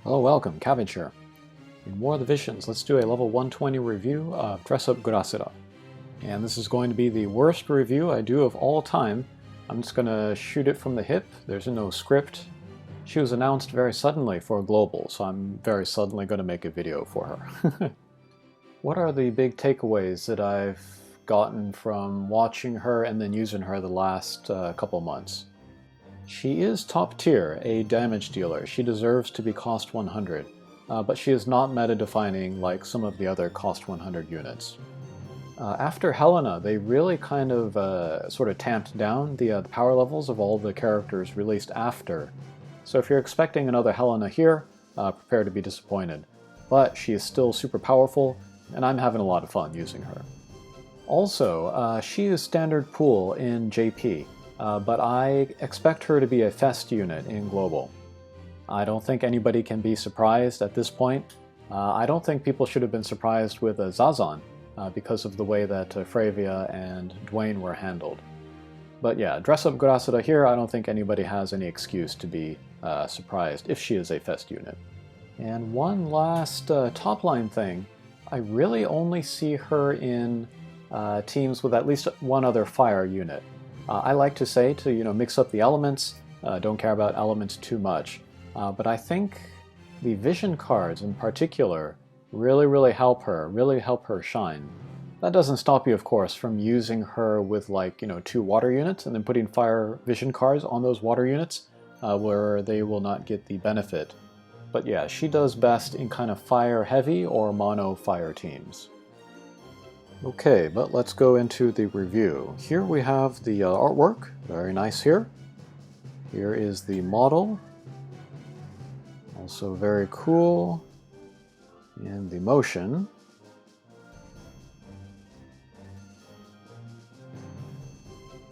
Hello, welcome, Cabbage here. In War of the Visions, let's do a level 120 review of Dress Up Glaciela. And this is going to be the worst review I do of all time. I'm just going to shoot it from the hip. There's no script. She was announced very suddenly for Global, so I'm very suddenly going to make a video for her. What are the big takeaways that I've gotten from watching her and then using her the last couple months? She is top tier, a damage dealer. She deserves to be cost 100, but she is not meta-defining like some of the other cost 100 units. After Helena, they really kind of sort of tamped down the power levels of all the characters released after. So if you're expecting another Helena here, prepare to be disappointed. But she is still super powerful, and I'm having a lot of fun using her. Also, she is standard pool in JP. But I expect her to be a Fest unit in Global. I don't think anybody can be surprised at this point. I don't think people should have been surprised with Zazan because of the way that Fravia and Dwayne were handled. But yeah, Dress Up Glaciela here, I don't think anybody has any excuse to be surprised if she is a Fest unit. And one last top line thing, I really only see her in teams with at least one other fire unit. I like to say to mix up the elements, don't care about elements too much, but I think the vision cards in particular really help her shine. That doesn't stop you, of course, from using her with like 2 water units and then putting fire vision cards on those water units where they will not get the benefit. But yeah, she does best in kind of fire heavy or mono fire teams. Okay, but let's go into the review. Here we have the artwork, very nice here. Here is the model, also very cool. And the motion.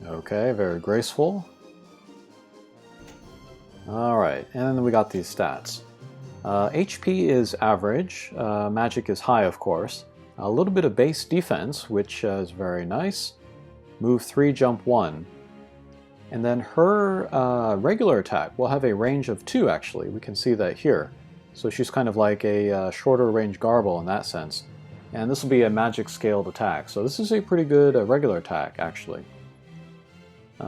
Okay, very graceful. Alright, and then we got these stats. HP is average, magic is high of course. A little bit of base defense, which is very nice. Move 3, jump 1. And then her regular attack will have a range of 2 actually. We can see that here. So she's kind of like a shorter range Garble in that sense. And this will be a magic scaled attack. So this is a pretty good regular attack actually.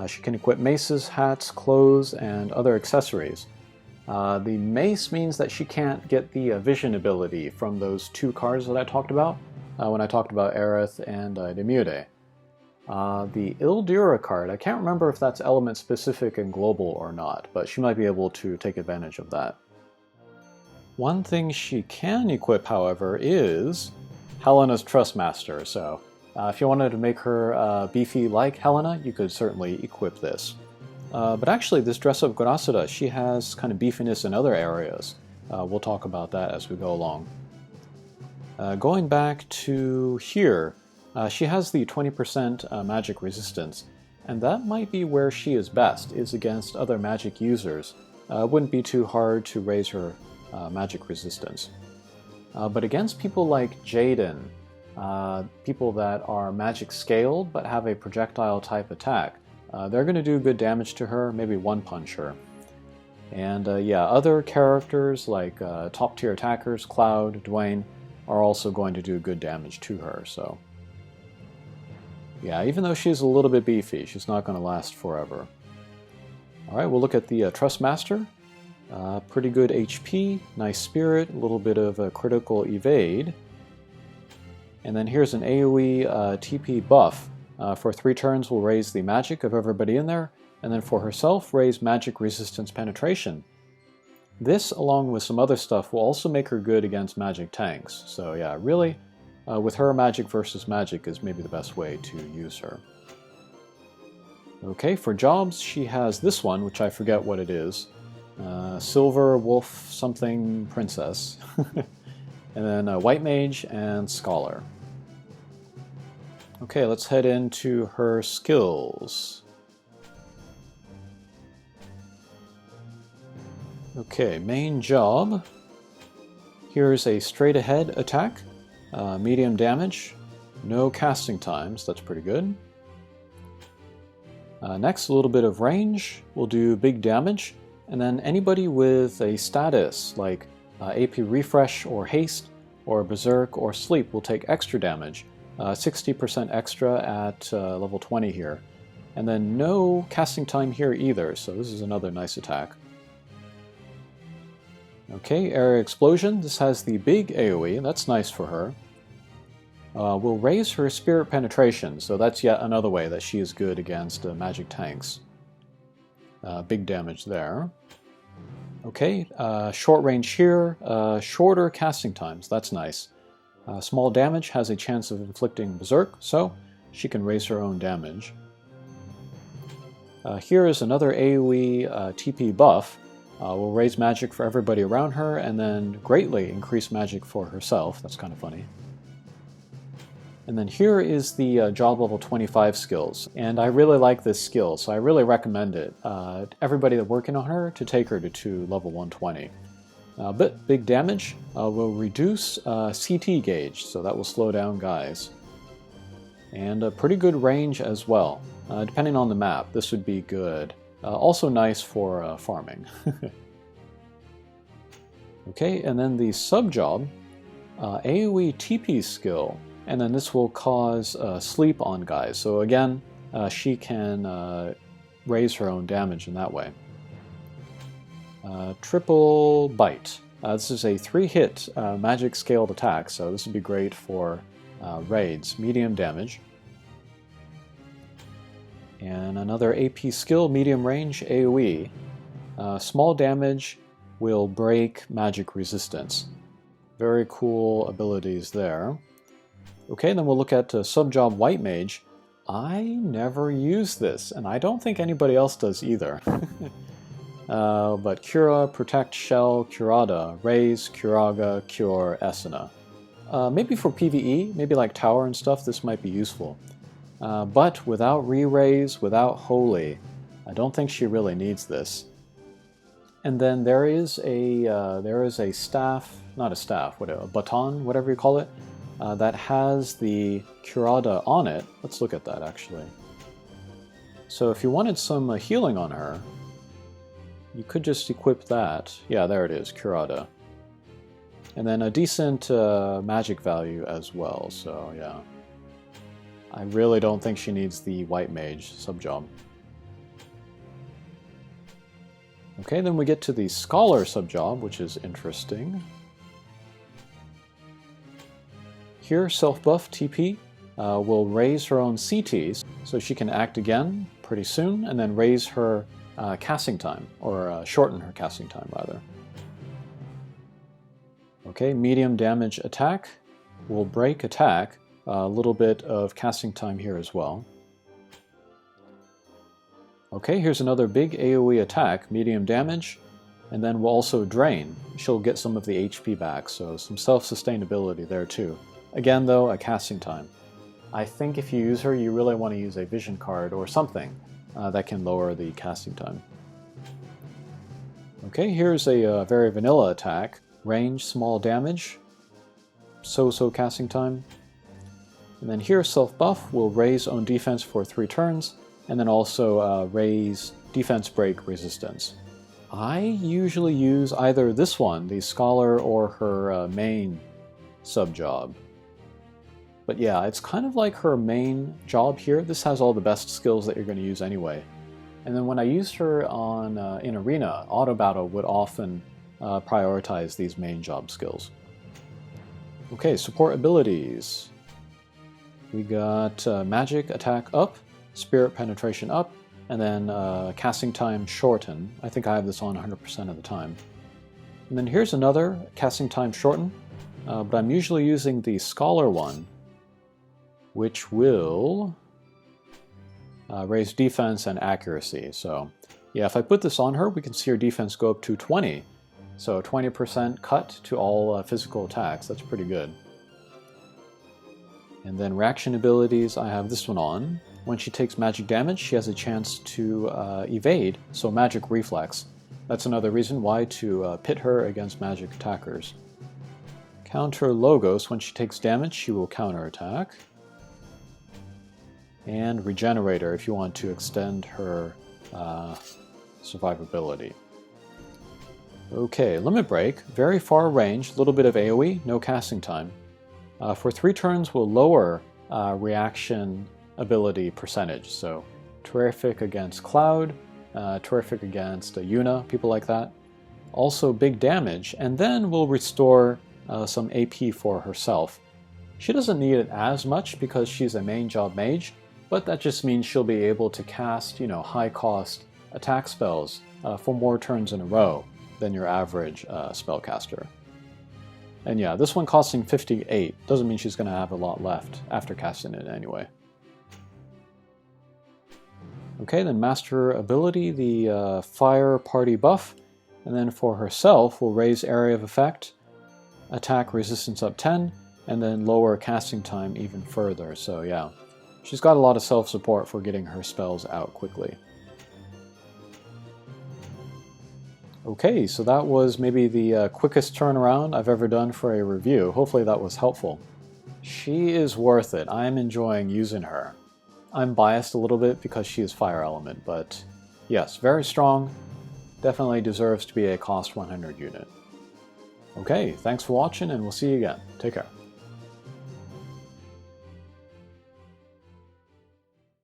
She can equip maces, hats, clothes, and other accessories. The mace means that she can't get the vision ability from those 2 cards that I talked about. When I talked about Aerith and Demude. The Ildira card, I can't remember if that's element specific in Global or not, but she might be able to take advantage of that. One thing she can equip, however, is Helena's Trustmaster, so if you wanted to make her beefy like Helena, you could certainly equip this. But actually, this Dress Up Glaciela, she has kind of beefiness in other areas. We'll talk about that as we go along. Going back to here, she has the 20% magic resistance, and that might be where she is best, is against other magic users. It wouldn't be too hard to raise her magic resistance. But against people like Jaden, people that are magic scaled but have a projectile type attack, they're going to do good damage to her, maybe one-punch her. And yeah, other characters like top tier attackers, Cloud, Dwayne, are also going to do good damage to her, so... Yeah, even though she's a little bit beefy, she's not going to last forever. Alright, we'll look at the Trustmaster. Pretty good HP, nice spirit, a little bit of a critical evade. And then here's an AoE TP buff. For 3 turns, we'll raise the magic of everybody in there, and then for herself, raise magic resistance penetration. This, along with some other stuff, will also make her good against magic tanks. So yeah, really, with her, magic versus magic is maybe the best way to use her. Okay, for jobs, she has this one, which I forget what it is. Silver Wolf something Princess. And then White Mage and Scholar. Okay, let's head into her skills. Okay, main job. Here's a straight ahead attack, medium damage, no casting times, that's pretty good. Next, a little bit of range, we'll do big damage, and then anybody with a status like AP Refresh or Haste or Berserk or Sleep will take extra damage, 60% extra at level 20 here. And then no casting time here either, so this is another nice attack. Okay, Area Explosion. This has the big AoE, that's nice for her. Will raise her Spirit Penetration, so that's yet another way that she is good against magic tanks. Big damage there. Okay, short range here, shorter casting times, that's nice. Small damage has a chance of inflicting Berserk, so she can raise her own damage. Here is another AoE TP buff. Will raise magic for everybody around her, and then greatly increase magic for herself. That's kind of funny. And then here is the job level 25 skills, and I really like this skill, so I really recommend it. Everybody that's working on her to take her to level 120. But big damage will reduce CT gauge, so that will slow down guys. And a pretty good range as well. Depending on the map, this would be good. Also nice for farming. Okay, and then the sub-job, AoE TP skill, and then this will cause sleep on guys. So again, she can raise her own damage in that way. Triple Bite. This is a 3-hit magic scaled attack, so this would be great for raids. Medium damage. And another AP skill, medium range AoE. Small damage will break magic resistance. Very cool abilities there. Okay, then we'll look at sub-job White Mage. I never use this, and I don't think anybody else does either. But Cura, Protect, Shell, Curada, Raise, Curaga, Cure, Esena. Maybe for PvE, maybe like Tower and stuff, this might be useful. But without re-raise, without Holy, I don't think she really needs this. And then there is a staff, not a staff, a baton, whatever you call it, that has the Curada on it. Let's look at that actually. So if you wanted some healing on her, you could just equip that. Yeah, there it is, Curada. And then a decent magic value as well, so yeah. I really don't think she needs the White Mage sub-job. Okay, then we get to the Scholar sub-job, which is interesting. Here, self-buff TP will raise her own CTs, so she can act again pretty soon, and then raise her casting time, or shorten her casting time, rather. Okay, medium damage attack will break attack, a little bit of casting time here as well. Okay, here's another big AoE attack, medium damage, and then we'll also drain. She'll get some of the HP back, so some self-sustainability there too. Again though, a casting time. I think if you use her, you really want to use a vision card or something that can lower the casting time. Okay, here's a very vanilla attack. Range, small damage, so-so casting time. And then here, self-buff will raise own defense for 3 turns, and then also raise defense break resistance. I usually use either this one, the Scholar, or her main sub-job. But yeah, it's kind of like her main job here. This has all the best skills that you're going to use anyway. And then when I used her on in Arena, Auto Battle would often prioritize these main job skills. Okay, support abilities. We got Magic Attack up, Spirit Penetration up, and then Casting Time Shorten. I think I have this on 100% of the time. And then here's another Casting Time Shorten, but I'm usually using the Scholar one, which will raise defense and accuracy. So yeah, if I put this on her, we can see her defense go up to 20. So 20% cut to all physical attacks. That's pretty good. And then reaction abilities, I have this one on. When she takes magic damage, she has a chance to evade, so magic reflex. That's another reason why to pit her against magic attackers. Counter Logos, when she takes damage, she will counterattack. And Regenerator, if you want to extend her survivability. Okay, Limit Break, very far range, a little bit of AoE, no casting time. For 3 turns will lower reaction ability percentage, so terrific against Cloud, terrific against Yuna, people like that. Also big damage, and then will restore some AP for herself. She doesn't need it as much because she's a main job mage, but that just means she'll be able to cast, high cost attack spells for more turns in a row than your average spellcaster. And yeah, this one costing 58 doesn't mean she's going to have a lot left after casting it anyway. Okay, then Master Ability, the Fire Party buff, and then for herself we'll raise Area of Effect, attack resistance up 10, and then lower casting time even further, so yeah. She's got a lot of self-support for getting her spells out quickly. Okay, so that was maybe the quickest turnaround I've ever done for a review. Hopefully that was helpful. She is worth it. I am enjoying using her. I'm biased a little bit because she is fire element, but yes, very strong. Definitely deserves to be a cost 100 unit. Okay, thanks for watching and we'll see you again. Take care.